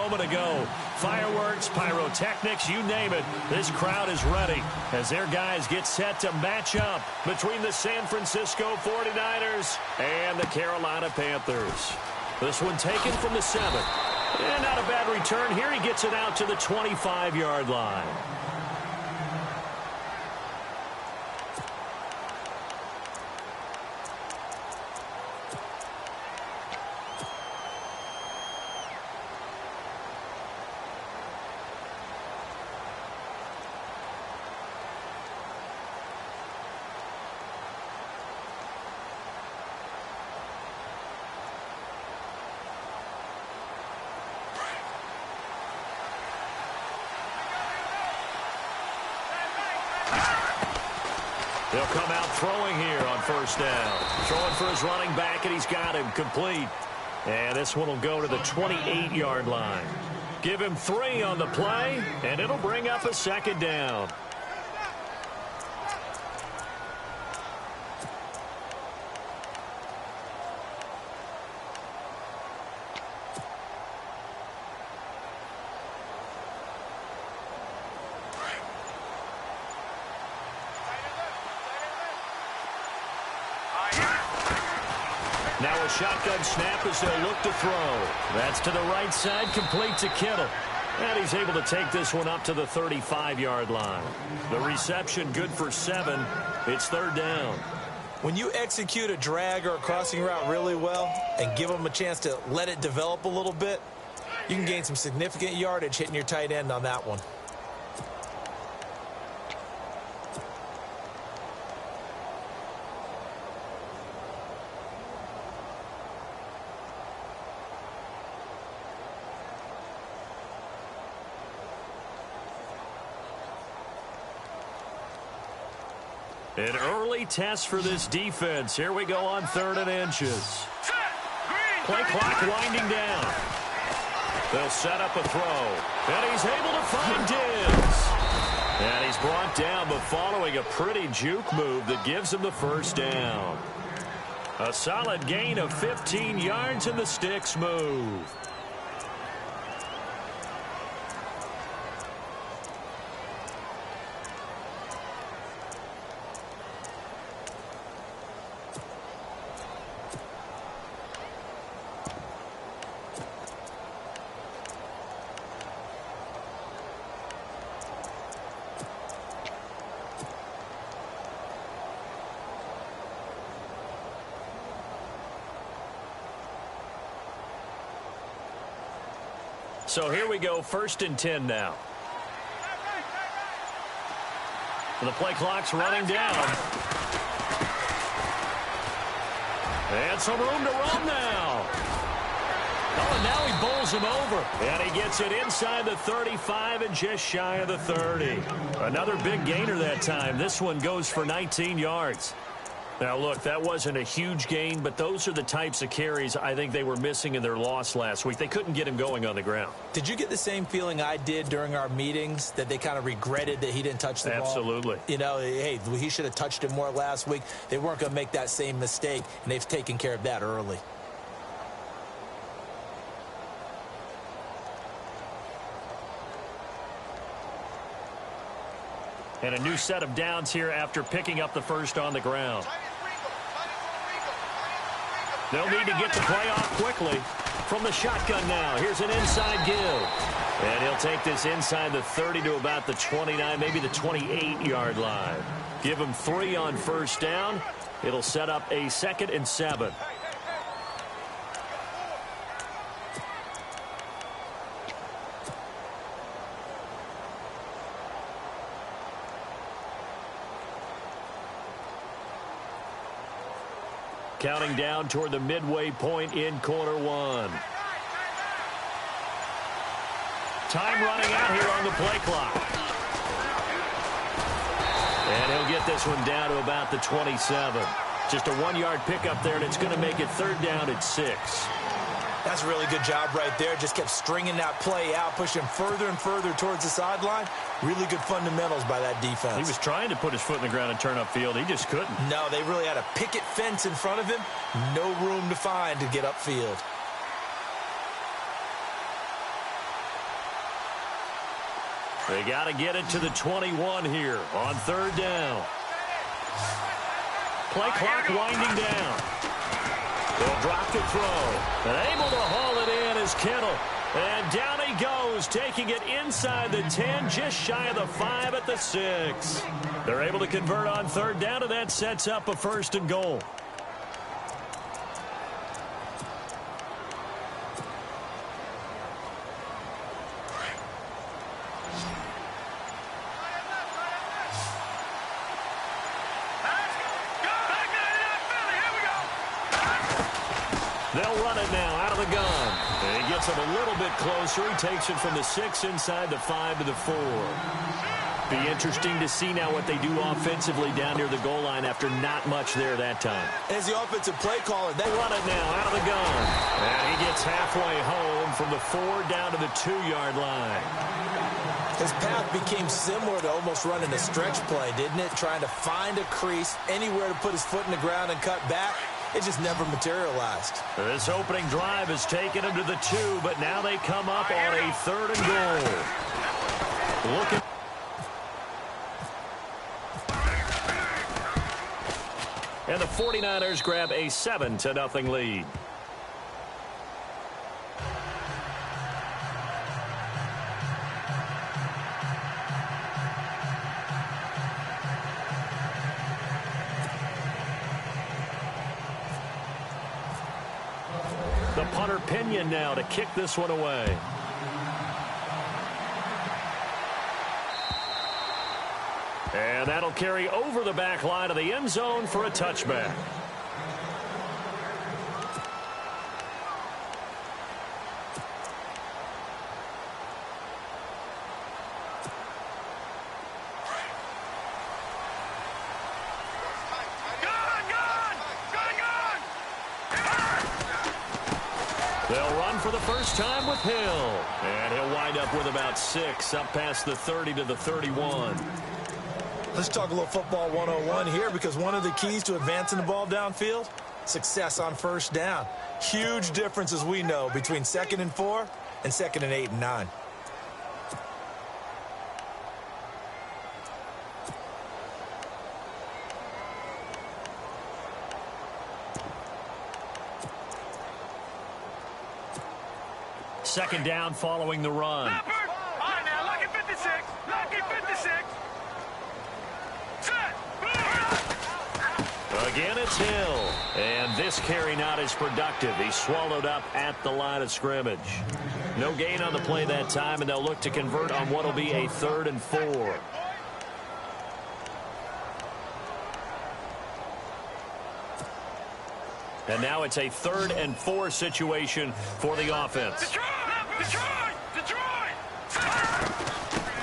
moment ago. Fireworks, pyrotechnics, you name it. This crowd is ready as their guys get set to match up between the San Francisco 49ers and the Carolina Panthers. This one taken from the 7. And not a bad return here. He gets it out to the 25-yard line. He'll come out throwing here on first down. Throwing for his running back, and he's got him complete. And this one will go to the 28-yard line. Give him 3 on the play, and it'll bring up a second down. Now a shotgun snap as they'll look to throw. That's to the right side, complete to Kittle. And he's able to take this one up to the 35-yard line. The reception good for 7. It's third down. When you execute a drag or a crossing route really well and give them a chance to let it develop a little bit, you can gain some significant yardage hitting your tight end on that one. An early test for this defense. Here we go on 3rd and inches. Play clock winding down. They'll set up a throw. And he's able to find Diggs. And he's brought down, but following a pretty juke move that gives him the first down. A solid gain of 15 yards in the sticks move. So here we go, 1st and 10 now. The play clock's running down. And some room to run now. Oh, and now he bowls him over. And he gets it inside the 35 and just shy of the 30. Another big gainer that time. This one goes for 19 yards. Now, look, that wasn't a huge gain, but those are the types of carries I think they were missing in their loss last week. They couldn't get him going on the ground. Did you get the same feeling I did during our meetings, that they kind of regretted that he didn't touch the ball? Absolutely. You know, hey, he should have touched it more last week. They weren't going to make that same mistake, and they've taken care of that early. And a new set of downs here after picking up the first on the ground. They'll need to get the play off quickly. From the shotgun now, here's an inside give. And he'll take this inside the 30 to about the 29, maybe the 28-yard line. Give him 3 on first down. It'll set up a 2nd and 7. Counting down toward the midway point in quarter 1. Time running out here on the play clock. And he'll get this one down to about the 27. Just a 1-yard pickup there, and it's going to make it third down at 6. That's a really good job right there. Just kept stringing that play out, pushing further and further towards the sideline. Really good fundamentals by that defense. He was trying to put his foot in the ground and turn upfield. He just couldn't. No, they really had a picket fence in front of him. No room to find to get upfield. They got to get it to the 21 here on third down. Play clock winding down. They'll drop the throw. And able to haul it in is Kittle. And down he goes, taking it inside the 10, just shy of the 5 at the 6. They're able to convert on third down, and that sets up a first and goal. They'll run it now out of the gun. And he gets him a little bit closer. He takes it from the 6 inside the 5 to the 4. Be interesting to see now what they do offensively down near the goal line after not much there that time. As the offensive play caller, they run it now out of the gun. And he gets halfway home from the 4 down to the 2-yard line. His path became similar to almost running a stretch play, didn't it? Trying to find a crease, anywhere to put his foot in the ground and cut back. It just never materialized. This opening drive has taken him to the 2, but now they come up on a third and goal. Looking. And the 49ers grab a 7-0 lead. The punter Pinion now to kick this one away. And that'll carry over the back line of the end zone for a touchback. They'll run for the first time with Hill. And he'll wind up with about 6 up past the 30 to the 31. Let's talk a little football 101 here, because one of the keys to advancing the ball downfield, success on first down. Huge difference, as we know, between 2nd and 4 and 2nd and 8 and 9. Second down following the run. All right, now, lucky 56. Lucky 56. Again, it's Hill. And this carry not as productive. He's swallowed up at the line of scrimmage. No gain on the play that time, and they'll look to convert on what will be a 3rd and 4. And now it's a 3rd and 4 situation for the offense. Detroit!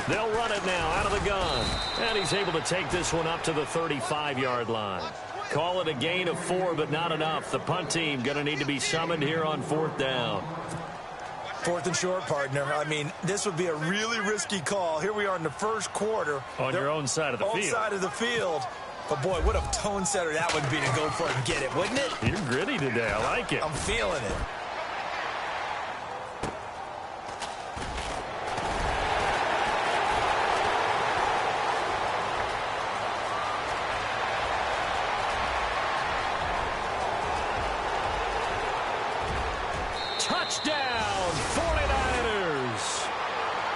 They'll run it now out of the gun. And he's able to take this one up to the 35-yard line. Call it a gain of 4, but not enough. The punt team going to need to be summoned here on 4th down. 4th and short, partner. I mean, this would be a really risky call. Here we are in the first quarter. On your own side of the field. Own side of the field. But, boy, what a tone setter that would be to go for it and get it, wouldn't it? You're gritty today. I like it. I'm feeling it. Touchdown, 49ers.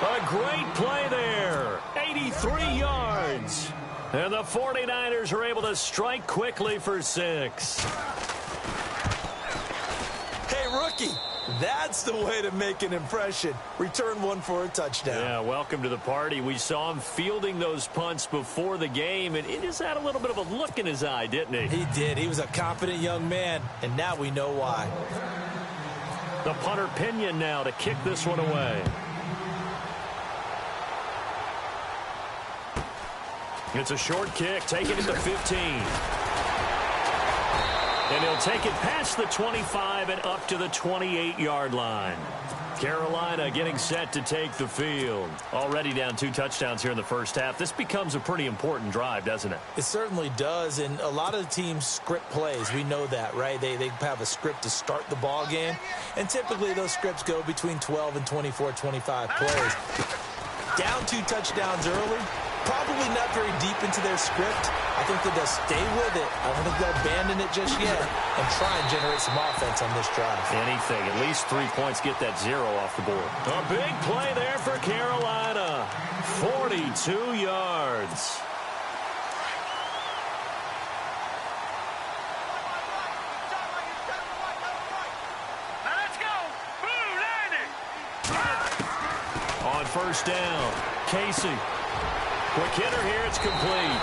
A great play there. 83 yards. And the 49ers are able to strike quickly for 6. Hey, rookie, that's the way to make an impression. Return one for a touchdown. Yeah, welcome to the party. We saw him fielding those punts before the game, and it just had a little bit of a look in his eye, didn't he? He did. He was a confident young man, and now we know why. The punter Pinion now to kick this one away. It's a short kick, taking it to 15. And he'll take it past the 25 and up to the 28-yard line. Carolina getting set to take the field. Already down 2 touchdowns here in the first half. This becomes a pretty important drive, doesn't it? It certainly does, and a lot of the teams script plays. We know that, right? They have a script to start the ball game, and typically those scripts go between 12 and 24, 25 plays. Down 2 touchdowns early, probably not very deep into their script. I think that they'll stay with it. I don't think they'll abandon it just yet and try and generate some offense on this drive. Anything. At least 3 points, get that 0 off the board. A big play there for Carolina. 42 yards. First down. Casey. Quick hitter here. It's complete.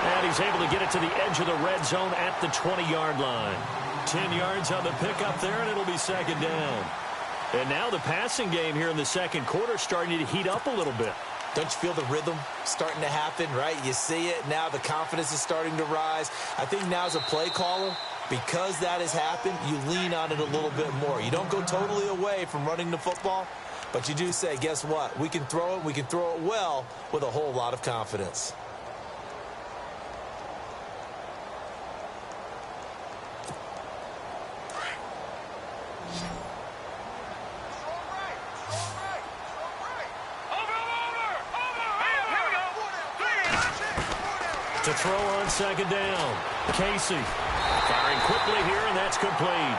And he's able to get it to the edge of the red zone at the 20-yard line. 10 yards on the pickup there, and it'll be second down. And now the passing game here in the second quarter starting to heat up a little bit. Don't you feel the rhythm starting to happen, right? You see it. Now the confidence is starting to rise. I think now as a play caller, because that has happened, you lean on it a little bit more. You don't go totally away from running the football. But you do say, guess what? We can throw it. We can throw it well with a whole lot of confidence. To throw on second down. Casey firing quickly here, and that's complete.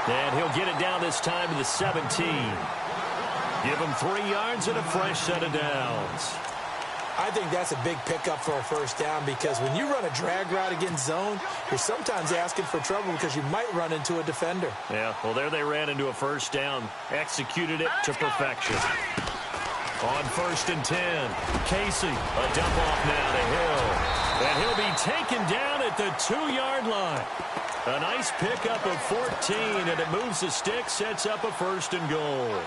And he'll get it down this time to the 17. Give him 3 yards and a fresh set of downs. I think that's a big pickup for a first down because when you run a drag route against zone, you're sometimes asking for trouble because you might run into a defender. Yeah, well, there they ran into a first down. Executed it to perfection. On 1st and 10, Casey, a dump off now to Hill. And he'll be taken down at the 2-yard line. A nice pickup of 14, and it moves the stick, sets up a 1st and goal.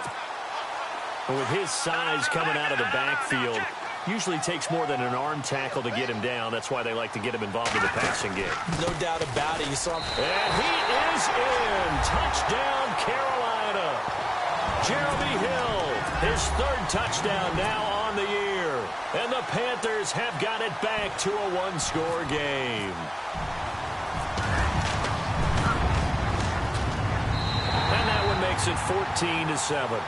With his size coming out of the backfield, usually takes more than an arm tackle to get him down. That's why they like to get him involved in the passing game. No doubt about it. You saw him. And he is in. Touchdown, Carolina. Jeremy Hill, his 3rd touchdown now on the year. And the Panthers have got it back to a 1-score game. And that one makes it 14-7.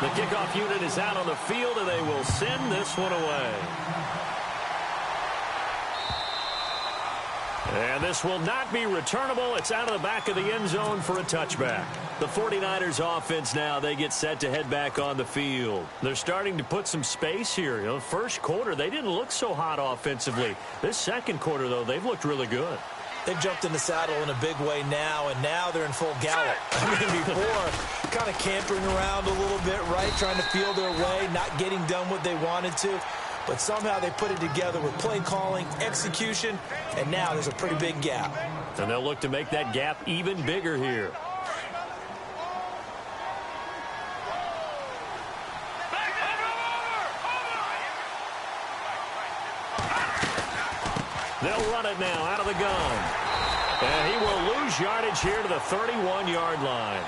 The kickoff unit is out on the field, and they will send this one away. And this will not be returnable. It's out of the back of the end zone for a touchback. The 49ers offense now, they get set to head back on the field. They're starting to put some space here. You know, first quarter, they didn't look so hot offensively. This second quarter, though, they've looked really good. They've jumped in the saddle in a big way now, and now they're in full gallop. I mean, before, kind of cantering around a little bit, right, trying to feel their way, not getting done what they wanted to. But somehow they put it together with play calling, execution, and now there's a pretty big gap. And they'll look to make that gap even bigger here. They'll run it now out of the gun. And he will lose yardage here to the 31-yard line.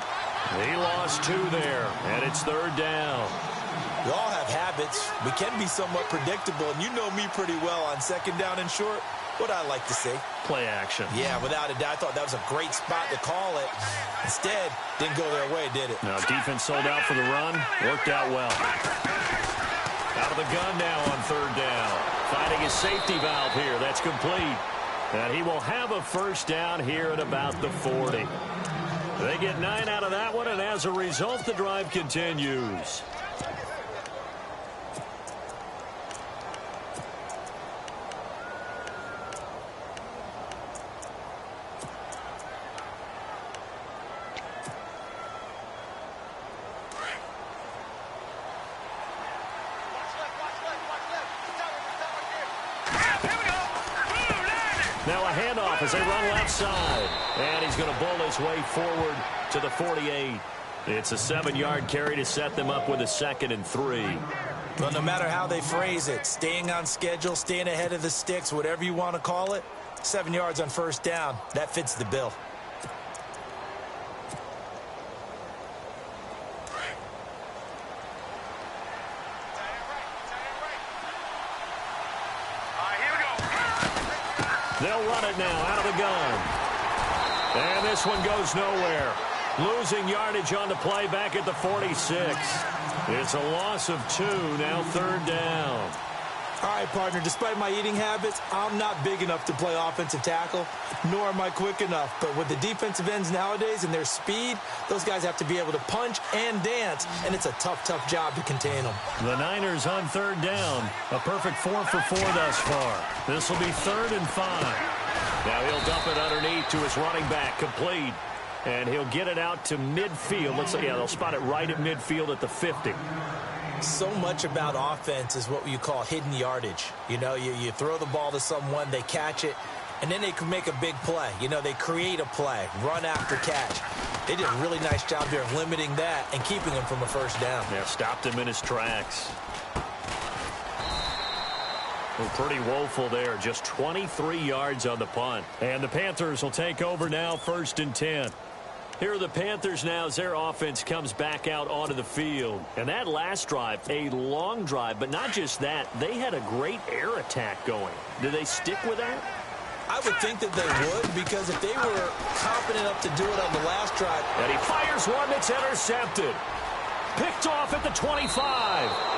He lost 2 there, and it's 3rd down. We all have habits. We can be somewhat predictable, and you know me pretty well on 2nd down and short. What I like to see. Play action. Yeah, without a doubt. I thought that was a great spot to call it. Instead, didn't go their way, did it? No, defense sold out for the run. Worked out well. Out of the gun now on 3rd down. Finding his safety valve here. That's complete. And he will have a first down here at about the 40. They get 9 out of that one, and as a result, the drive continues. Now a handoff as they run left side. And he's going to bull his way forward to the 48. It's a 7-yard carry to set them up with a 2nd and 3. Well, no matter how they phrase it, staying on schedule, staying ahead of the sticks, whatever you want to call it, 7 yards on first down, that fits the bill. They'll run it now out of the gun. And this one goes nowhere. Losing yardage on the play back at the 46. It's a loss of 2, now 3rd down. All right, partner, despite my eating habits, I'm not big enough to play offensive tackle, nor am I quick enough. But with the defensive ends nowadays and their speed, those guys have to be able to punch and dance, and it's a tough, tough job to contain them. The Niners on 3rd down. A perfect 4 for 4 thus far. This will be 3rd and 5. Now he'll dump it underneath to his running back, complete. And he'll get it out to midfield. They'll spot it right at midfield at the 50. So much about offense is what you call hidden yardage. You know, you throw the ball to someone, they catch it, and then they can make a big play. You know, they create a play, run after catch. They did a really nice job there of limiting that and keeping him from a 1st down. Yeah, stopped him in his tracks. Well, pretty woeful there. Just 23 yards on the punt. And the Panthers will take over now, 1st and 10. Here are the Panthers now as their offense comes back out onto the field. And that last drive, a long drive, but not just that. They had a great air attack going. Do they stick with that? I would think that they would, because if they were confident enough to do it on the last drive. And he fires one that's intercepted. Picked off at the 25.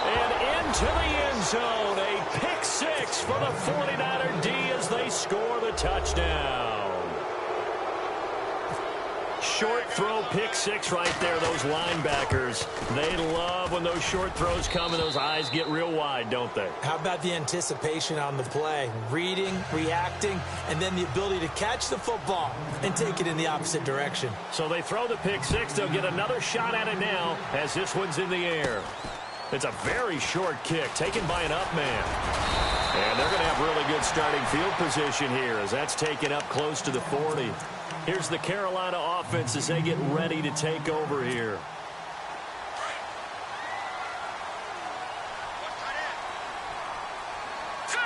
And into the end zone. A pick 6 for the 49er D as they score the touchdown. Short throw, pick 6 right there. Those linebackers, they love when those short throws come and those eyes get real wide, don't they? How about the anticipation on the play? Reading, reacting, and then the ability to catch the football and take it in the opposite direction. So they throw the pick 6. They'll get another shot at it now as this one's in the air. It's a very short kick taken by an up man. And they're going to have really good starting field position here as that's taken up close to the 40. Here's the Carolina offense as they get ready to take over here. Set.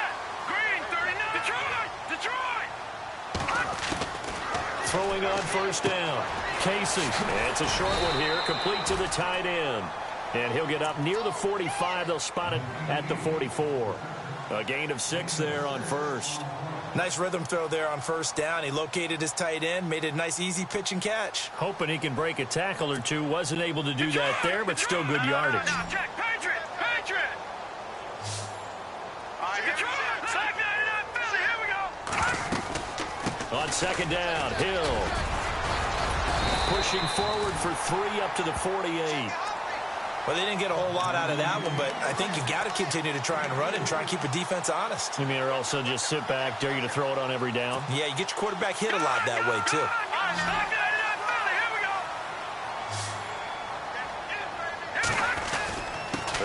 Green, 39. Detroit. Throwing on 1st down. Casey. And it's a short one here, complete to the tight end. And he'll get up near the 45. They'll spot it at the 44. A gain of 6 there on 1st. Nice rhythm throw there on 1st down. He located his tight end, made it a nice, easy pitch and catch. Hoping he can break a tackle or two. Wasn't able to do that there, but still good yardage. Check. Patriot. Detroit. Sack 99 Philly. Here we go. On 2nd down, Hill. Pushing forward for 3 up to the 48. Well, they didn't get a whole lot out of that one, but I think you got to continue to try and run it and try and keep a defense honest. You mean, or also just sit back, dare you to throw it on every down? Yeah, you get your quarterback hit a lot that way, too. Sack 99 Philly. Here we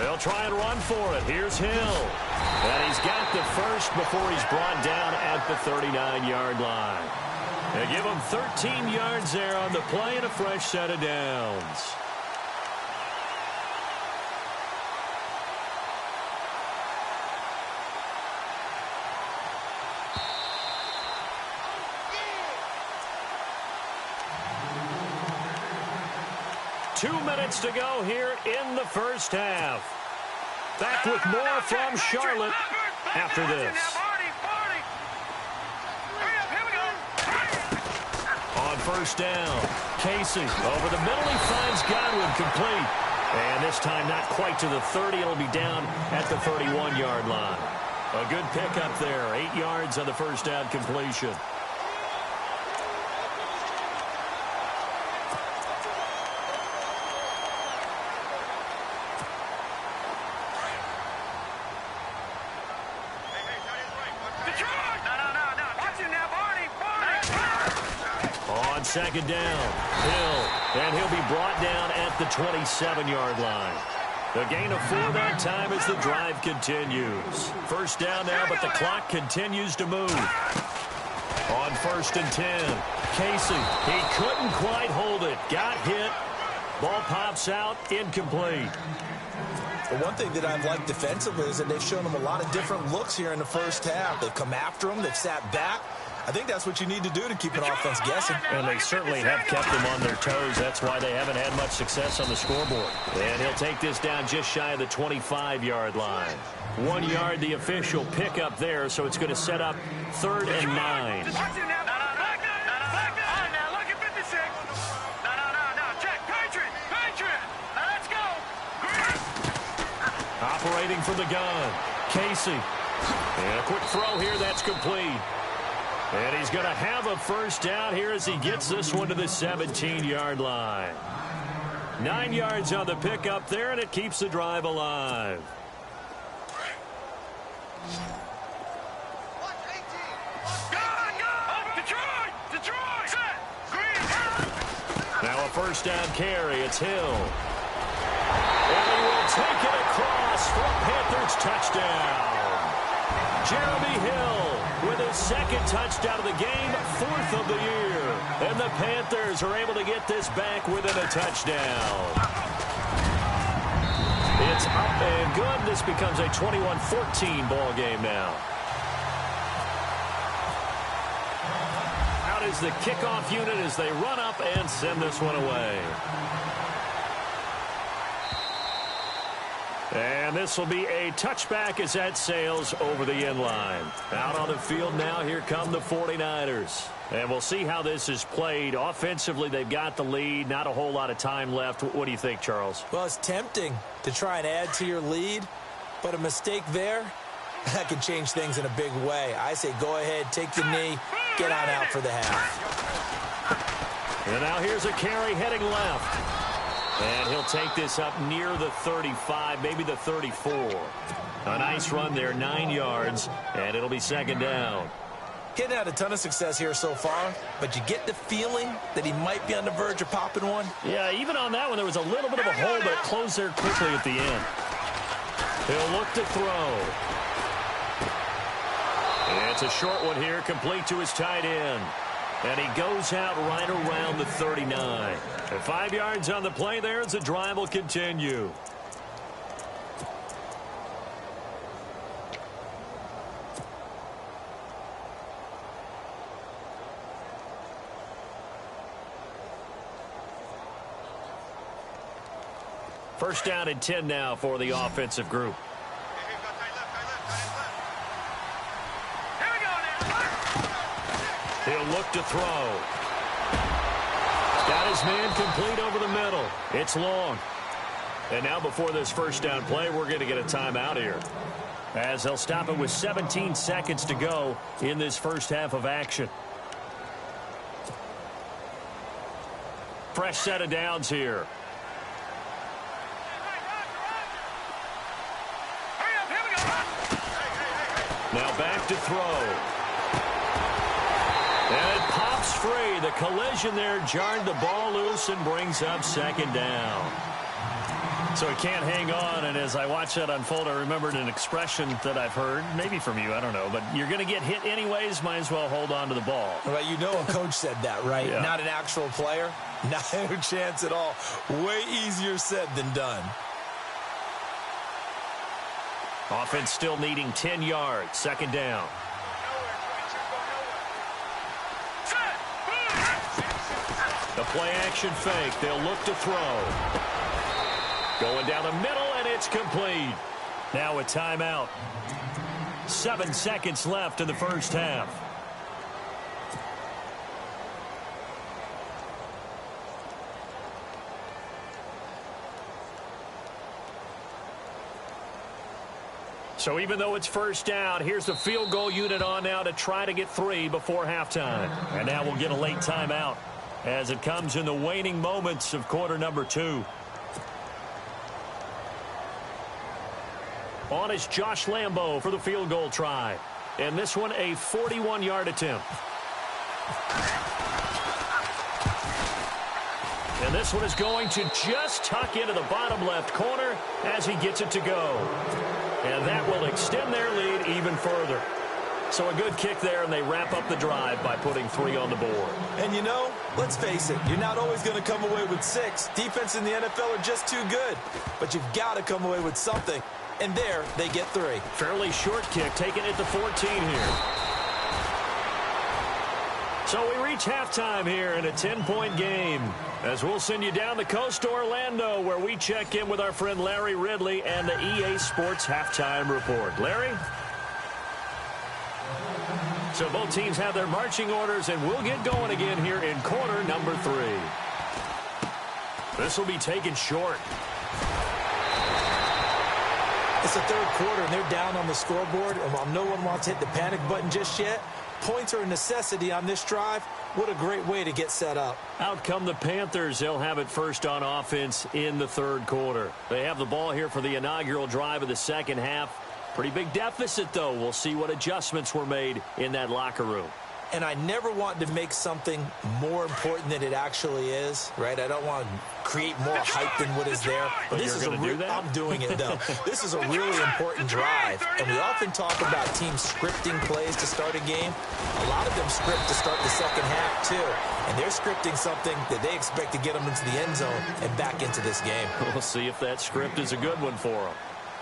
go. They'll try and run for it. Here's Hill. And he's got the first before he's brought down at the 39-yard line. They give him 13 yards there on the play and a fresh set of downs. Two minutes to go here in the 1st half. Back with more from Charlotte after this. On 1st down, Casey over the middle. He finds Godwin, complete. And this time not quite to the 30. It'll be down at the 31-yard line. A good pickup there. 8 yards on the 1st down completion. On 2nd down, Hill, and he'll be brought down at the 27-yard line. The gain of 4 that time as the drive continues. 1st down now, but the clock continues to move. On 1st and 10, Casey, he couldn't quite hold it. Got hit. Ball pops out, incomplete. The one thing that I've liked defensively is that they've shown him a lot of different looks here in the 1st half. They've come after him. They've sat back. I think that's what you need to do to keep an offense guessing. And they certainly have kept them on their toes. That's why they haven't had much success on the scoreboard. And he'll take this down just shy of the 25-yard line. 1 yard, the official pickup there, so it's going to set up 3rd and 9. waiting for the gun. Casey. And a quick throw here. That's complete. And he's going to have a first down here as he gets this one to the 17-yard line. 9 yards on the pickup there, and it keeps the drive alive. Now a first down carry. It's Hill. And he will take it across for a Panthers touchdown. Jeremy Hill with his second touchdown of the game, 4th of the year. And the Panthers are able to get this back within a touchdown. It's up and good. This becomes a 21-14 ball game now. Out is the kickoff unit as they run up and send this one away. And this will be a touchback as that sails over the end line. Out on the field now, here come the 49ers. And we'll see how this is played. Offensively, they've got the lead. Not a whole lot of time left. What do you think, Charles? Well, it's tempting to try and add to your lead, but a mistake there, that can change things in a big way. I say go ahead, take the knee, get on out for the half. And now here's a carry heading left. And he'll take this up near the 35, maybe the 34. A nice run there, 9 yards, and it'll be second down. Getting had a ton of success here so far, but you get the feeling that he might be on the verge of popping one. Yeah, even on that one, there was a little bit of a hole, but it closed there quickly at the end. He'll look to throw. It's a short one here, complete to his tight end. And he goes out right around the 39. And 5 yards on the play there as the drive will continue. First down and 10 now for the offensive group. He'll look to throw. Got his man complete over the middle. It's long. And now before this first down play, we're going to get a timeout here, as they'll stop it with 17 seconds to go in this first half of action. Fresh set of downs here. Now back to throw. And it pops free. The collision there jarred the ball loose and brings up second down. So he can't hang on, and as I watch that unfold, I remembered an expression that I've heard, maybe from you, I don't know, but you're going to get hit anyways, might as well hold on to the ball. Well, you know a coach said that, right? Yeah. Not an actual player. Not a chance at all. Way easier said than done. Offense still needing 10 yards, second down. The play-action fake. They'll look to throw. Going down the middle, and it's complete. Now a timeout. 7 seconds left in the first half. So even though it's first down, here's the field goal unit on now to try to get 3 before halftime. And now we'll get a late timeout as it comes in the waning moments of quarter number 2. On is Josh Lambo for the field goal try. And this one a 41-yard attempt. And this one is going to just tuck into the bottom left corner as he gets it to go. And that will extend their lead even further. So a good kick there, and they wrap up the drive by putting 3 on the board. And you know, let's face it, you're not always going to come away with 6. Defense in the NFL are just too good. But you've got to come away with something. And there, they get 3. Fairly short kick, taking it to 14 here. So we reach halftime here in a 10-point game, as we'll send you down the coast to Orlando, where we check in with our friend Larry Ridley and the EA Sports Halftime Report. Larry? So both teams have their marching orders, and we'll get going again here in quarter number 3. This will be taken short. As It's the third quarter, and they're down on the scoreboard. And while no one wants to hit the panic button just yet, points are a necessity on this drive. What a great way to get set up. Out come the Panthers. They'll have it first on offense in the third quarter. They have the ball here for the inaugural drive of the second half. Pretty big deficit, though. We'll see what adjustments were made in that locker room. And I never want to make something more important than it actually is, right? I don't want to create more hype than what is there. But this you're is going to do that? I'm doing it, though. This is a really important drive. And we often talk about teams scripting plays to start a game. A lot of them script to start the second half, too. And they're scripting something that they expect to get them into the end zone and back into this game. We'll see if that script is a good one for them.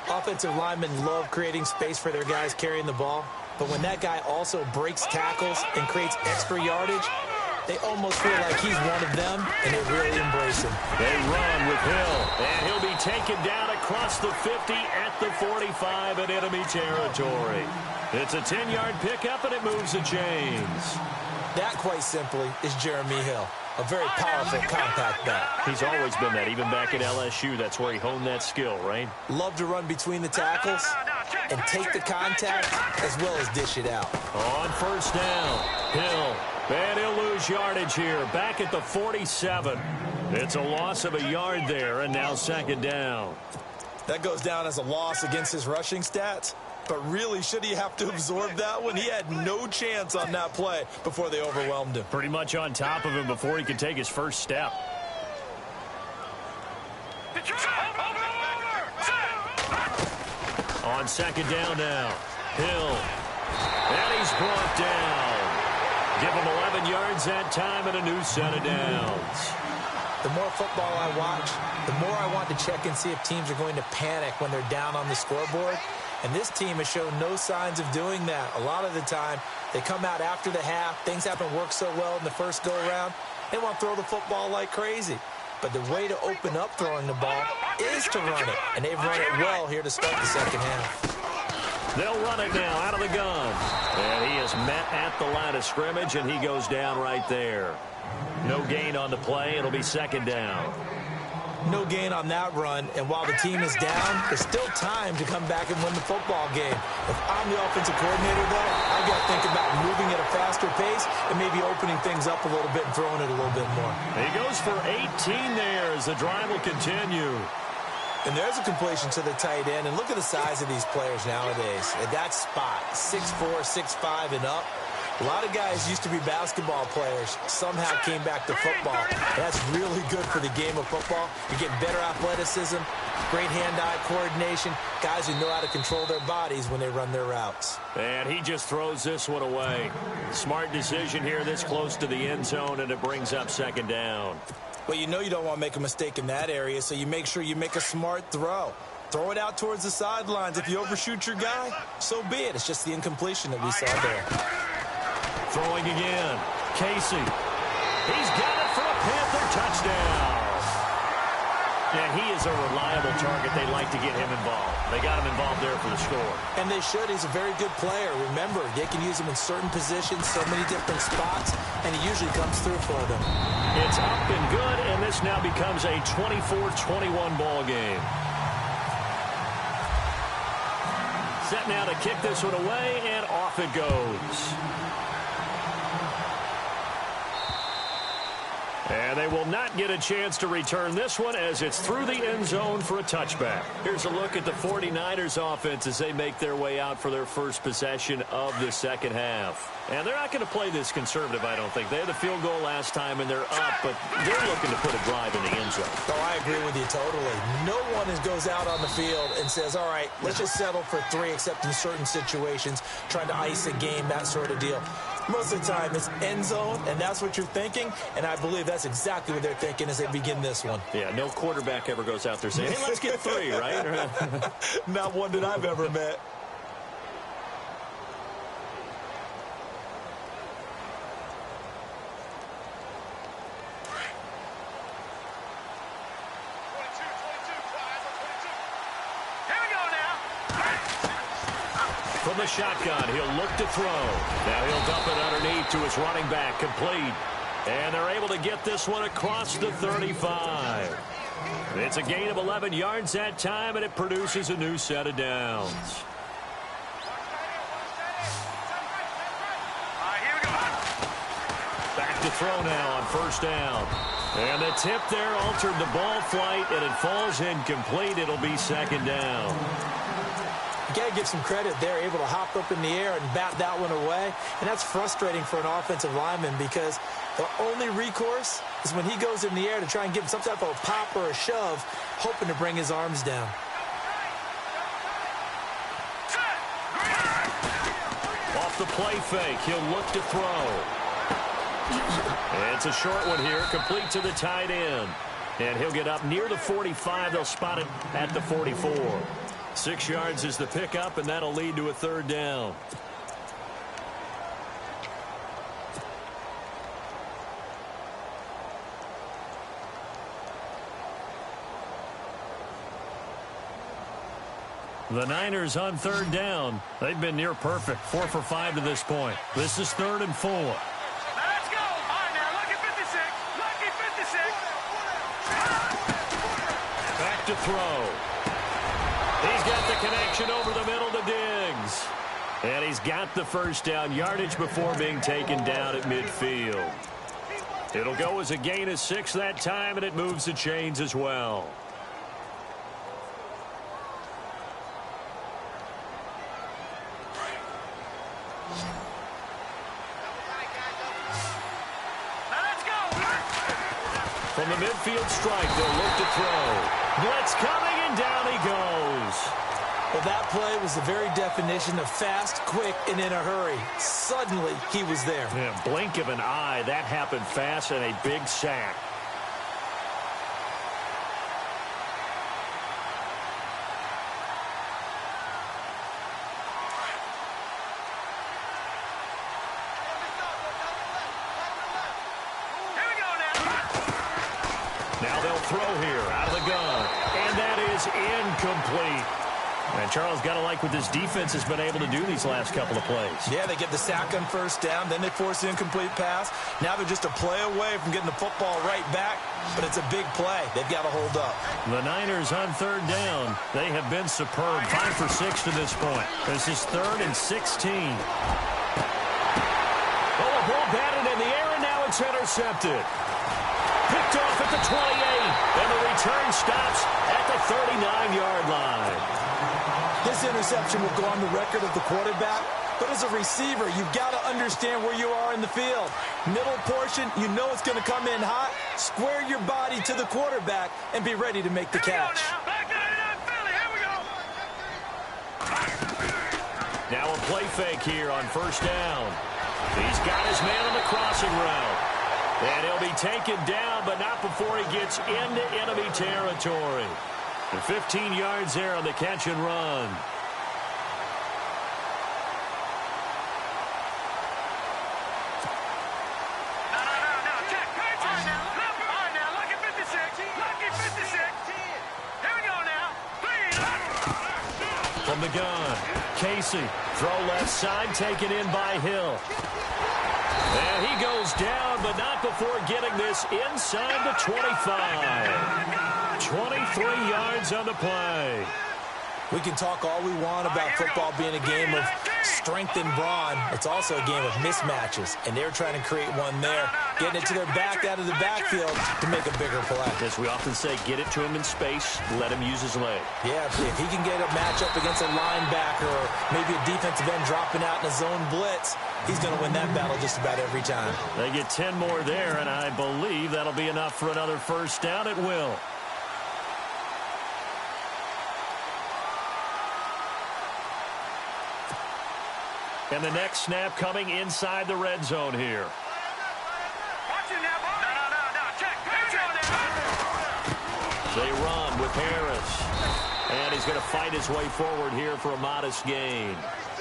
Offensive linemen love creating space for their guys carrying the ball. But when that guy also breaks tackles and creates extra yardage, they almost feel like he's one of them, and they really embrace him. They run with Hill, and he'll be taken down across the 50 at the 45 in enemy territory. It's a 10-yard pickup, and it moves the chains. That, quite simply, is Jeremy Hill. A very powerful, compact back. He's always been that. Even back at LSU, that's where he honed that skill, right? Love to run between the tackles and take the contact as well as dish it out. On first down, Hill. And he'll lose yardage here. Back at the 47. It's a loss of a yard there, and now second down. That goes down as a loss against his rushing stats. But really, should he have to absorb that one? He had no chance on that play before they overwhelmed him. Pretty much on top of him before he could take his first step. On second down now, Hill. And he's brought down. Give him 11 yards that time and a new set of downs. The more football I watch, the more I want to check and see if teams are going to panic when they're down on the scoreboard. And this team has shown no signs of doing that. A lot of the time, they come out after the half. Things haven't worked so well in the first go-around. They want to throw the football like crazy. But the way to open up throwing the ball is to run it. And they've run it well here to start the second half. They'll run it now out of the gun. And he is met at the line of scrimmage, and he goes down right there. No gain on the play. It'll be second down. No gain on that run, and while the team is down, there's still time to come back and win the football game. If I'm the offensive coordinator, though, I've got to think about moving at a faster pace and maybe opening things up a little bit and throwing it a little bit more. He goes for 18 there as the drive will continue. And there's a completion to the tight end, and look at the size of these players nowadays. At that spot, 6'4", 6'5", and up. A lot of guys used to be basketball players, somehow came back to football. That's really good for the game of football. You're getting better athleticism, great hand-eye coordination, guys who know how to control their bodies when they run their routes. And he just throws this one away. Smart decision here this close to the end zone, and it brings up second down. Well, you know you don't want to make a mistake in that area, so you make sure you make a smart throw. Throw it out towards the sidelines. If you overshoot your guy, so be it. It's just the incompletion that we saw there. Throwing again. Casey. He's got it for a Panther touchdown. And he is a reliable target. They like to get him involved. They got him involved there for the score. And they should. He's a very good player. Remember, they can use him in certain positions, so many different spots, and he usually comes through for them. It's up and good, and this now becomes a 24-21 ball game. Set now to kick this one away, and off it goes. And they will not get a chance to return this one as it's through the end zone for a touchback. Here's a look at the 49ers offense as they make their way out for their first possession of the second half. And they're not going to play this conservative, I don't think. They had the field goal last time, and they're up, but they're looking to put a drive in the end zone. Oh, I agree with you totally. No one goes out on the field and says, all right, let's just settle for 3, except in certain situations, trying to ice a game, that sort of deal. Most of the time, it's end zone, and that's what you're thinking, and I believe that's exactly what they're thinking as they begin this one. Yeah, no quarterback ever goes out there saying, hey, let's get 3, right? Not one that I've ever met. From the shotgun, he'll look to throw. Now he'll dump it underneath to his running back, complete. And they're able to get this one across the 35. It's a gain of 11 yards that time, and it produces a new set of downs. Back to throw now on first down. And the tip there altered the ball flight, and it falls incomplete. It'll be second down. You got to give some credit. They're able to hop up in the air and bat that one away. And that's frustrating for an offensive lineman because the only recourse is when he goes in the air to try and give him some type of a pop or a shove, hoping to bring his arms down. Off the play fake, he'll look to throw. It's a short one here, complete to the tight end. And he'll get up near the 45. They'll spot it at the 44. 6 yards is the pickup, and that'll lead to a third down. The Niners on third down. They've been near perfect, 4 for 5 to this point. This is 3rd and 4. Let's go. All right, now, lucky 56. Lucky 56. Back to throw. He's got the connection over the middle to Diggs. And he's got the first down yardage before being taken down at midfield. It'll go as a gain of 6 that time, and it moves the chains as well. From the midfield strike, they'll look to throw. Blitz coming, and down he goes. Well, that play was the very definition of fast, quick, and in a hurry. Suddenly, he was there. Yeah, blink of an eye. That happened fast, and a big sack. Now they'll throw here out of the gun. And that is incomplete. And Charles, got to like what this defense has been able to do these last couple of plays. Yeah, they get the sack on first down, then they force the incomplete pass. Now they're just a play away from getting the football right back, but it's a big play. They've got to hold up. The Niners on third down. They have been superb, 5 for 6 to this point. This is 3rd and 16. Oh, a ball batted in the air, and now it's intercepted. Picked off at the 28, and the return stops at the 39-yard line. This interception will go on the record of the quarterback, but as a receiver, you've got to understand where you are in the field. Middle portion, you know it's going to come in hot. Square your body to the quarterback and be ready to make the catch. Now a play fake here on first down. He's got his man on the crossing route. And he'll be taken down, but not before he gets into enemy territory. And 15 yards there on the catch and run. From the gun, Casey, throw left side, taken in by Hill. And he goes down, but not before getting this inside the 25. 23 yards on the play. We can talk all we want about football being a game of strength and brawn. It's also a game of mismatches, and they're trying to create one there, getting it to their back out of the backfield to make a bigger play. As we often say, get it to him in space, let him use his leg. Yeah, if he can get a matchup against a linebacker or maybe a defensive end dropping out in a zone blitz, he's going to win that battle just about every time. They get 10 more there, and I believe that'll be enough for another first down. It will. And the next snap coming inside the red zone here. They run with Harris. And he's going to fight his way forward here for a modest gain.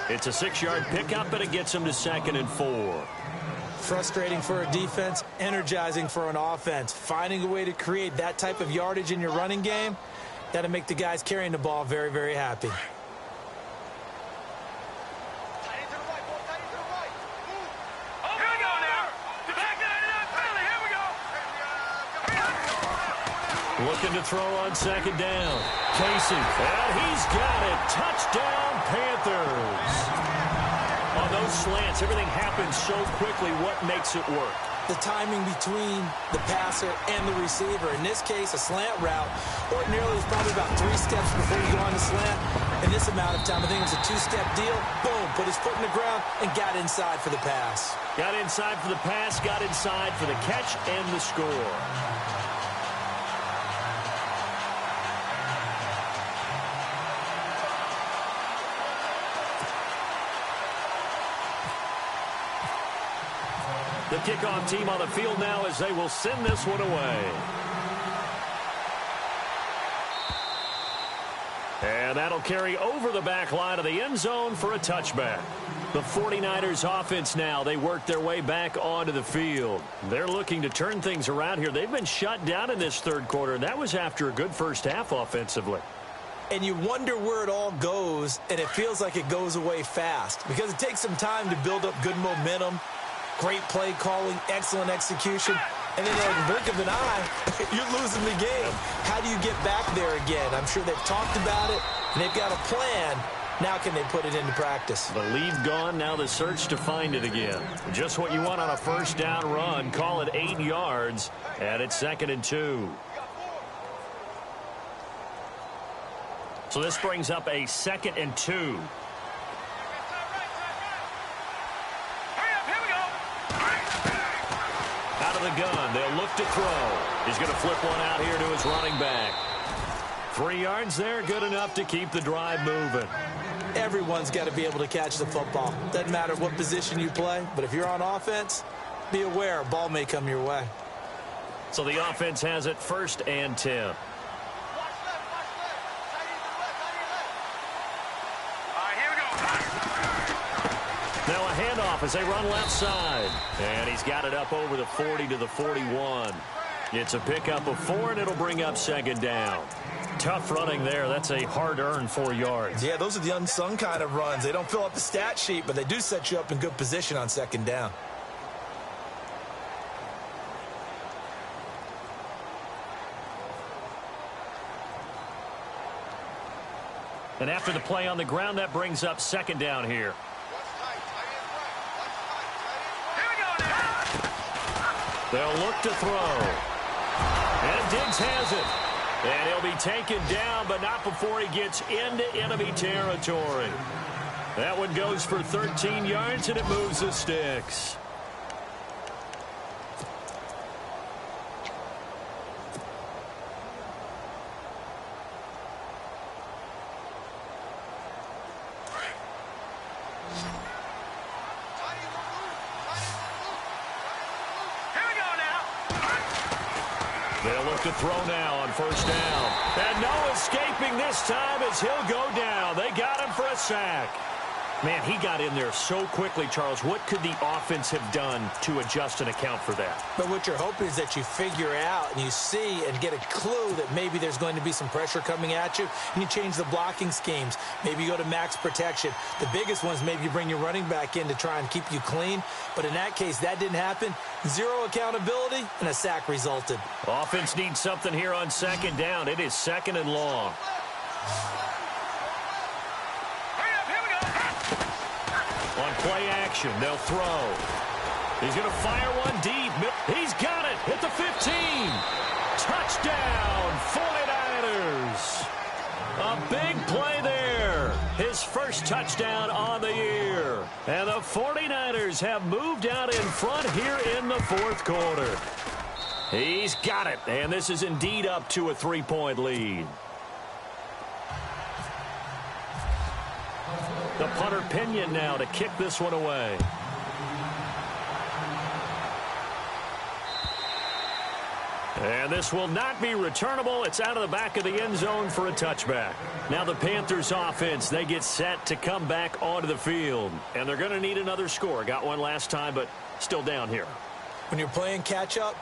It's a 6-yard pickup, and it gets him to 2nd and 4. Frustrating for a defense, energizing for an offense. Finding a way to create that type of yardage in your running game, that'll make the guys carrying the ball very, very happy. Looking to throw on second down. Casey, and he's got it. Touchdown, Panthers. On those slants, everything happens so quickly. What makes it work? The timing between the passer and the receiver. In this case, a slant route ordinarily is probably about 3 steps before you go on the slant. In this amount of time, I think it was a 2-step deal. Boom, put his foot in the ground and got inside for the pass. Got inside for the pass, got inside for the catch and the score. The kickoff team on the field now as they will send this one away. And that'll carry over the back line of the end zone for a touchback. The 49ers offense now, they work their way back onto the field. They're looking to turn things around here. They've been shut down in this third quarter, and that was after a good first half offensively. And you wonder where it all goes, and it feels like it goes away fast because it takes some time to build up good momentum. Great play calling, excellent execution. And then in the blink of an eye, you're losing the game. How do you get back there again? I'm sure they've talked about it, and they've got a plan. Now can they put it into practice? The lead gone, now the search to find it again. Just what you want on a first down run. Call it 8 yards, and it's 2nd and 2. So this brings up a 2nd and 2. The gun. They'll look to throw. He's going to flip one out here to his running back. 3 yards there, good enough to keep the drive moving. Everyone's got to be able to catch the football. Doesn't matter what position you play, but if you're on offense, be aware a ball may come your way. So the offense has it 1st and 10. Now a handoff as they run left side. And he's got it up over the 40 to the 41. It's a pickup of 4, and it'll bring up 2nd down. Tough running there. That's a hard-earned 4 yards. Yeah, those are the unsung kind of runs. They don't fill up the stat sheet, but they do set you up in good position on 2nd down. And after the play on the ground, that brings up 2nd down here. They'll look to throw. And Diggs has it. And he'll be taken down, but not before he gets into enemy territory. That one goes for 13 yards, and it moves the sticks. They'll look to throw now on 1st down. And no escaping this time as he'll go down. They got him for a sack. Man, he got in there so quickly, Charles. What could the offense have done to adjust and account for that? But what you're hoping is that you figure out and you see and get a clue that maybe there's going to be some pressure coming at you, and you change the blocking schemes. Maybe you go to max protection. The biggest ones, maybe you bring your running back in to try and keep you clean. But in that case, that didn't happen. 0 accountability, and a sack resulted. Offense needs something here on 2nd down. It is 2nd and long. On play action, they'll throw. He's going to fire one deep. He's got it at the 15. Touchdown, 49ers. A big play there. His first touchdown on the year. And the 49ers have moved out in front here in the 4th quarter. He's got it, and this is indeed up to a 3-point lead. The punter Pinion now to kick this one away. And this will not be returnable. It's out of the back of the end zone for a touchback. Now the Panthers offense, they get set to come back onto the field. And they're going to need another score. Got one last time, but still down here. When you're playing catch-up,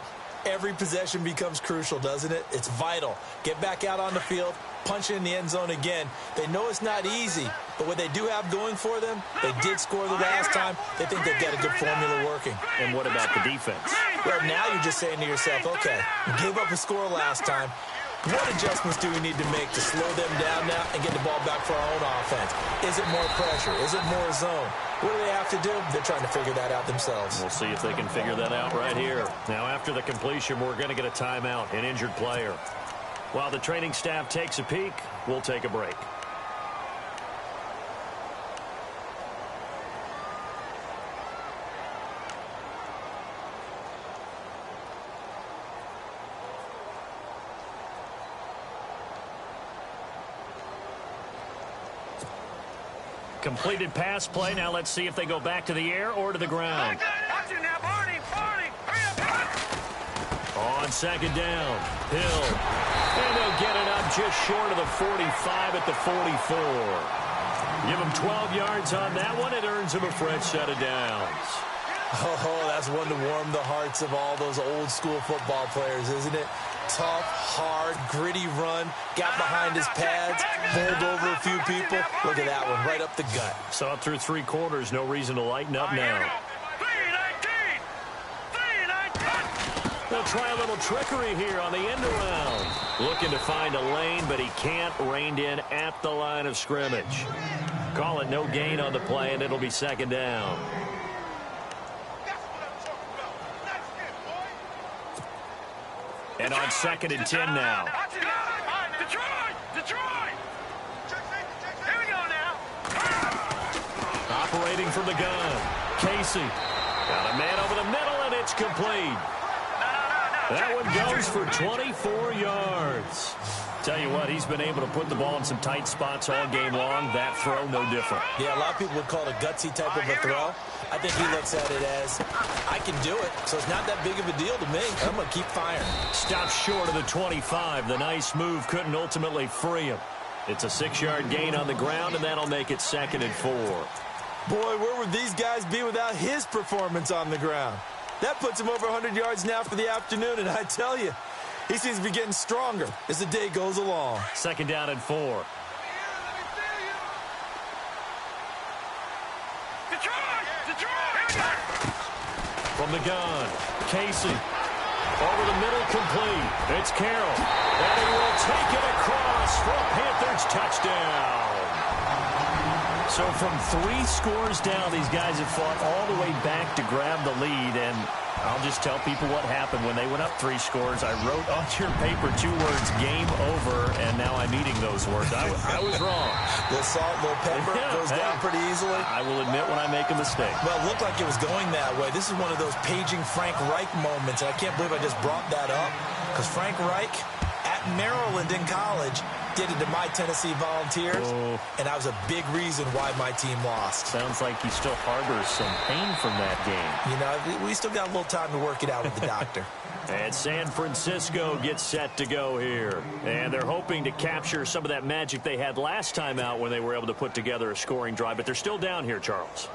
every possession becomes crucial, doesn't it? It's vital. Get back out on the field, punch it in the end zone again. They know it's not easy, but what they do have going for them, they did score the last time. They think they've got a good formula working. And what about the defense? Well, now you're just saying to yourself, okay, we gave up a score last time. What adjustments do we need to make to slow them down now and get the ball back for our own offense? Is it more pressure? Is it more zone? What do they have to do? They're trying to figure that out themselves. We'll see if they can figure that out right here. Now, after the completion, we're going to get a timeout, an injured player. While the training staff takes a peek, we'll take a break. Completed pass play. Now let's see if they go back to the air or to the ground. On second down, Hill. And they'll get it up just short of the 45 at the 44. Give them 12 yards on that one. It earns them a fresh set of downs. Oh, that's one to warm the hearts of all those old school football players, isn't it? Tough, hard, gritty run, got behind his pads, bowled over a few people. Look at that one, right up the gut. Saw it through 3 quarters, no reason to lighten up now. They'll try a little trickery here on the end around. Looking to find a lane, but he can't, reined in at the line of scrimmage. Call it no gain on the play, and it'll be second down. And on second and 10 now. Detroit! Here we go now. Operating from the gun. Casey. Got a man over the middle, and it's complete. That one goes for 24 yards. Tell you what, he's been able to put the ball in some tight spots all game long. That throw, no different. Yeah, a lot of people would call it a gutsy type of a throw. I think he looks at it as, I can do it, so it's not that big of a deal to me. I'm going to keep firing. Stopped short of the 25. The nice move couldn't ultimately free him. It's a 6-yard gain on the ground, and that'll make it second and 4. Boy, where would these guys be without his performance on the ground? That puts him over 100 yards now for the afternoon, and I tell you, he seems to be getting stronger as the day goes along. Second down and 4. From the gun, Casey. Over the middle, complete. It's Carroll. And he will take it across for a Panthers touchdown. So from 3 scores down, these guys have fought all the way back to grab the lead. And I'll just tell people what happened when they went up 3 scores. I wrote on your paper 2 words, game over, and now I'm eating those words. I was wrong. A little salt, a little pepper, goes down pretty easily. I will admit when I make a mistake. Well, it looked like it was going that way. This is one of those paging Frank Reich moments, and I can't believe I just brought that up, because Frank Reich at Maryland in college did it to my Tennessee Volunteers, and that was a big reason why my team lost. Sounds like he still harbors some pain from that game. You know, we still got a little time to work it out with the doctor. And San Francisco gets set to go here. And they're hoping to capture some of that magic they had last time out when they were able to put together a scoring drive. But they're still down here, Charles.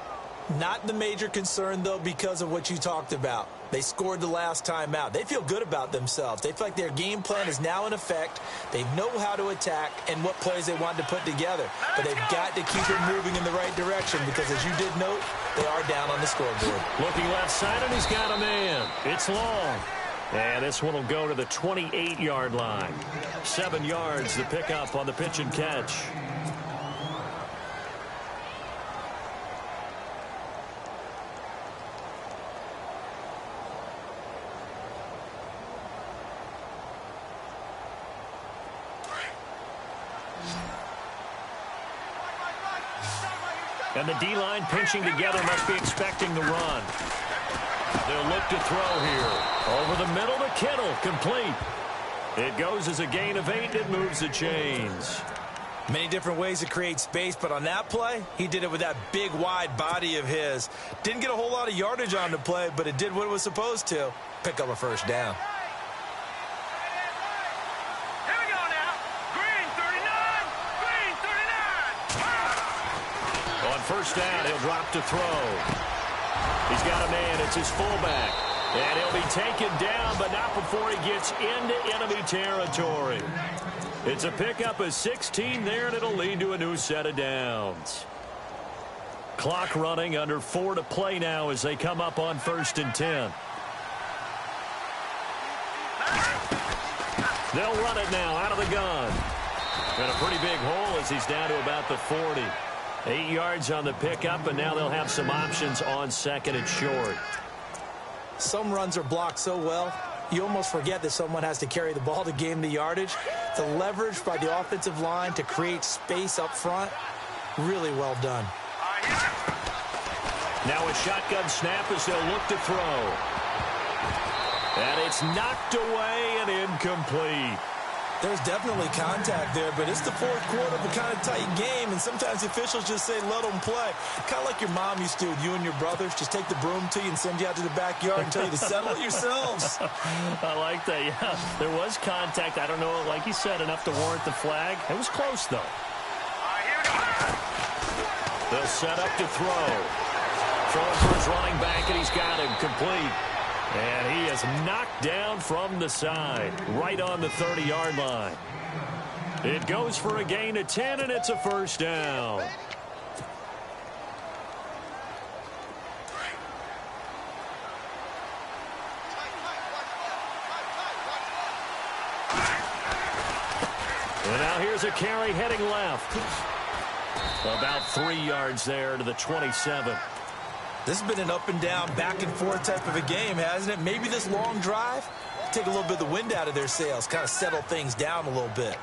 Not the major concern, though, because of what you talked about. They scored the last time out. They feel good about themselves. They feel like their game plan is now in effect. They know how to attack and what plays they want to put together. But they've got to keep it moving in the right direction because, as you did note, they are down on the scoreboard. Looking left side, and he's got a man. It's long. And this one will go to the 28-yard line. 7 yards, the pickup on the pitch and catch. And the D-line pinching together must be expecting the run. They'll look to throw here. Over the middle to Kittle, complete. It goes as a gain of 8. It moves the chains. Many different ways to create space, but on that play, he did it with that big, wide body of his. Didn't get a whole lot of yardage on the play, but it did what it was supposed to. Pick up a first down. First down, he'll drop to throw. He's got a man. It's his fullback. And he'll be taken down, but not before he gets into enemy territory. It's a pickup of 16 there, and it'll lead to a new set of downs. Clock running, under 4 to play now as they come up on 1st and 10. They'll run it now out of the gun. And a pretty big hole as he's down to about the 40. 8 yards on the pickup, and now they'll have some options on second and short. Some runs are blocked so well, you almost forget that someone has to carry the ball to gain the yardage. The leverage by the offensive line to create space up front, really well done. Now a shotgun snap as they'll look to throw. And it's knocked away and incomplete. There's definitely contact there, but it's the fourth quarter of a kind of tight game, and sometimes the officials just say, let them play. Kind of like your mom used to with you and your brothers. Just take the broom to you and send you out to the backyard and tell you to settle it yourselves. I like that, yeah. There was contact. I don't know, like you said, enough to warrant the flag. It was close, though. They'll set up to throw. Throwing for his running back, and he's got him complete. And he is knocked down from the side, right on the 30-yard line. It goes for a gain of 10, and it's a first down. And now here's a carry heading left. About 3 yards there to the 27. This has been an up and down, back and forth type of a game, hasn't it? Maybe this long drive, take a little bit of the wind out of their sails, kind of settle things down a little bit.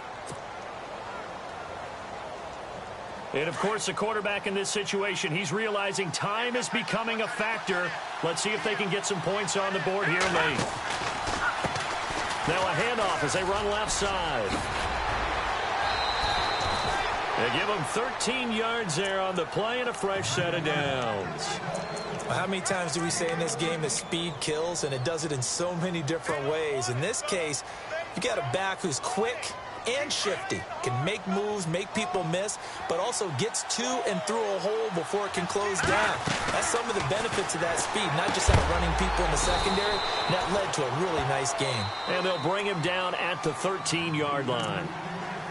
And, of course, the quarterback in this situation, he's realizing time is becoming a factor. Let's see if they can get some points on the board here late. Now a handoff as they run left side. They give him 13 yards there on the play and a fresh set of downs. Well, how many times do we say in this game that speed kills, and it does it in so many different ways? In this case, you got a back who's quick and shifty, can make moves, make people miss, but also gets to and through a hole before it can close down. That's some of the benefits of that speed, not just outrunning people in the secondary. And that led to a really nice game. And they'll bring him down at the 13-yard line.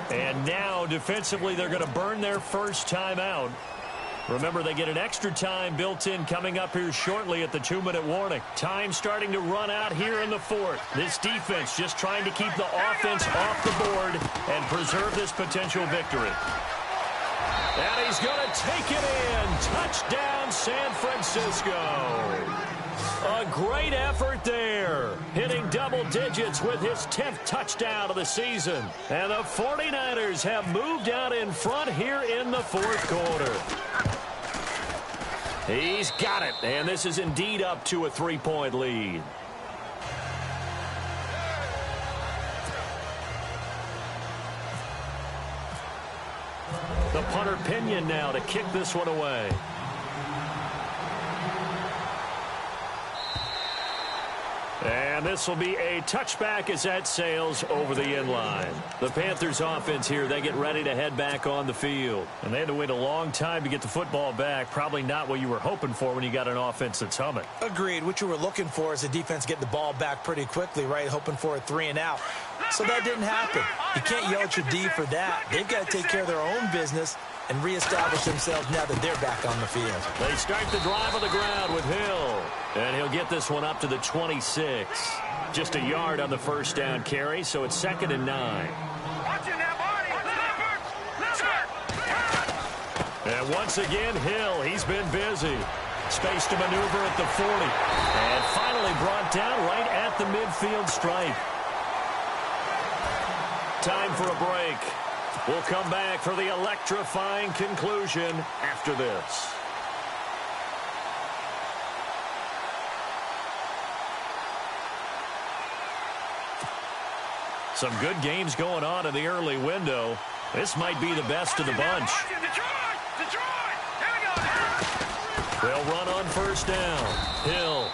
And now, defensively, they're going to burn their first timeout. Remember, they get an extra time built in coming up here shortly at the 2-minute warning. Time starting to run out here in the fourth. This defense just trying to keep the offense off the board and preserve this potential victory. And he's going to take it in. Touchdown, San Francisco. A great effort there, hitting double digits with his 10th touchdown of the season. And the 49ers have moved out in front here in the fourth quarter. He's got it, and this is indeed up to a 3-point lead. The punter Pinion now to kick this one away. And this will be a touchback as that sails over the end line. The Panthers offense here, they get ready to head back on the field. And they had to wait a long time to get the football back. Probably not what you were hoping for when you got an offense that's humming. Agreed. What you were looking for is the defense get the ball back pretty quickly, right? Hoping for a 3 and out. So that didn't happen. You can't yell at your D for that. They've got to take care of their own business and reestablish themselves now that they're back on the field. They start the drive on the ground with Hill. And he'll get this one up to the 26. Just a yard on the first down carry, so it's 2nd and 9. And once again, Hill, he's been busy. Space to maneuver at the 40. And finally brought down right at the midfield stripe. Time for a break. We'll come back for the electrifying conclusion after this. Some good games going on in the early window. This might be the best of the bunch. They'll run on first down. Hill.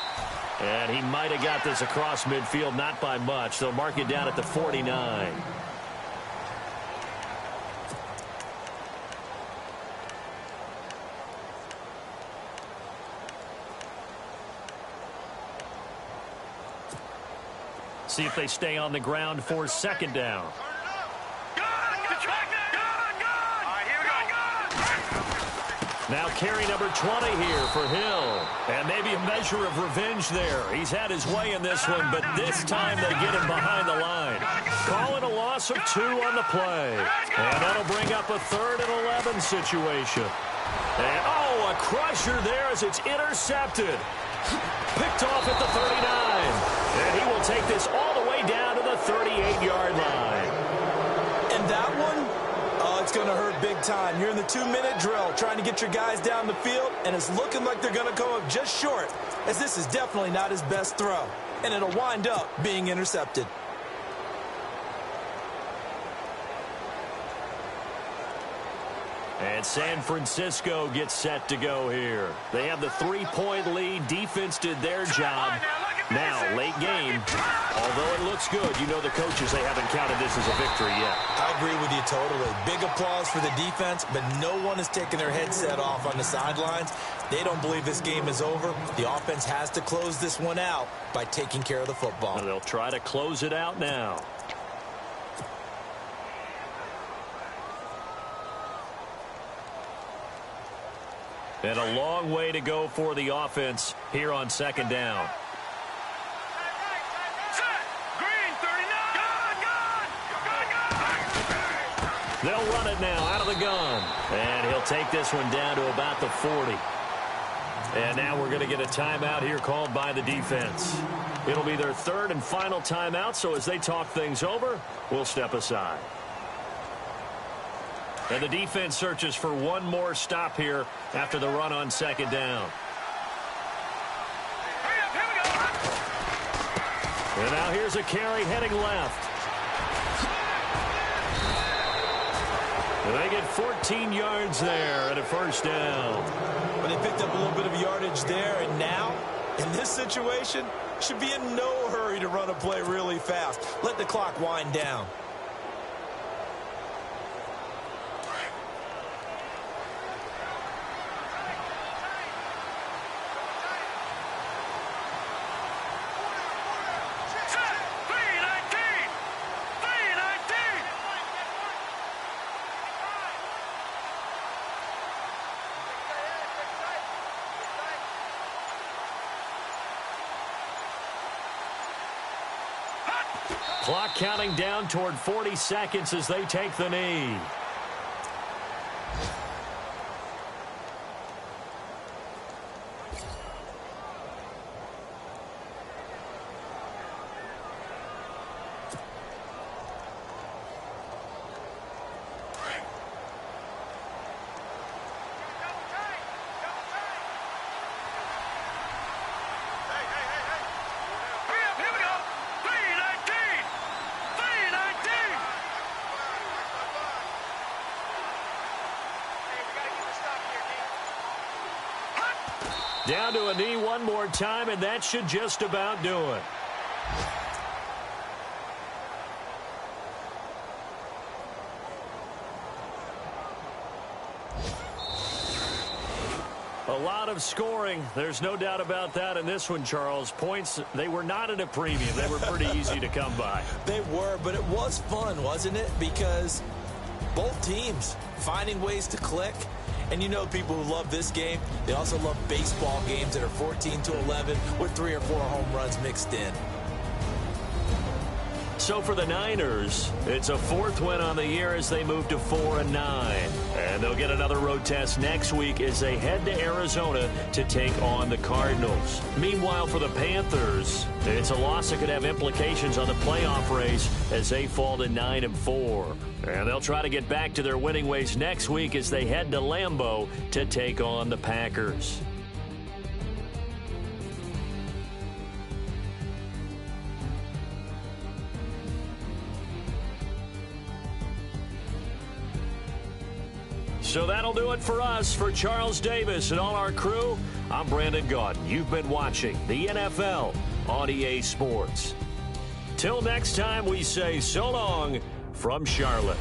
And he might have got this across midfield, not by much. They'll mark it down at the 49. See if they stay on the ground for 2nd down. Now carry number 20 here for Hill. And maybe a measure of revenge there. He's had his way in this one, but this time they get him behind the line. Calling a loss of 2 on the play. And that'll bring up a 3rd and 11 situation. And, oh, a crusher there as it's intercepted. Picked off at the 39. And he will take this all the way down to the 38-yard line. And that one, oh, it's going to hurt big time. You're in the 2-minute drill trying to get your guys down the field, and it's looking like they're going to come up just short, as this is definitely not his best throw. And it'll wind up being intercepted. And San Francisco gets set to go here. They have the 3-point lead. Defense did their job. Now, late game, although it looks good, you know the coaches, they haven't counted this as a victory yet. I agree with you totally. Big applause for the defense, but no one is taking their headset off on the sidelines. They don't believe this game is over. The offense has to close this one out by taking care of the football. And they'll try to close it out now. And a long way to go for the offense here on 2nd down. They'll run it now out of the gun. And he'll take this one down to about the 40. And now we're going to get a timeout here called by the defense. It'll be their 3rd and final timeout, so as they talk things over, we'll step aside. And the defense searches for one more stop here after the run on 2nd down. And now here's a carry heading left. And they get 14 yards there at a 1st down. But they picked up a little bit of yardage there, and now, in this situation, should be in no hurry to run a play really fast. Let the clock wind down. Clock counting down toward 40 seconds as they take the knee. Down to a knee one more time, and that should just about do it. A lot of scoring. There's no doubt about that in this one, Charles. Points, they were not at a premium. They were pretty easy to come by. They were, but it was fun, wasn't it? Because both teams finding ways to click. And you know people who love this game, they also love baseball games that are 14-11 with 3 or 4 home runs mixed in. So for the Niners, it's a 4th win on the year as they move to 4-9. And they'll get another road test next week as they head to Arizona to take on the Cardinals. Meanwhile, for the Panthers, it's a loss that could have implications on the playoff race as they fall to 9-4. And they'll try to get back to their winning ways next week as they head to Lambeau to take on the Packers. So that'll do it for us. For Charles Davis and all our crew, I'm Brandon Gaudin. You've been watching the NFL on EA Sports. Till next time, we say so long from Charlotte.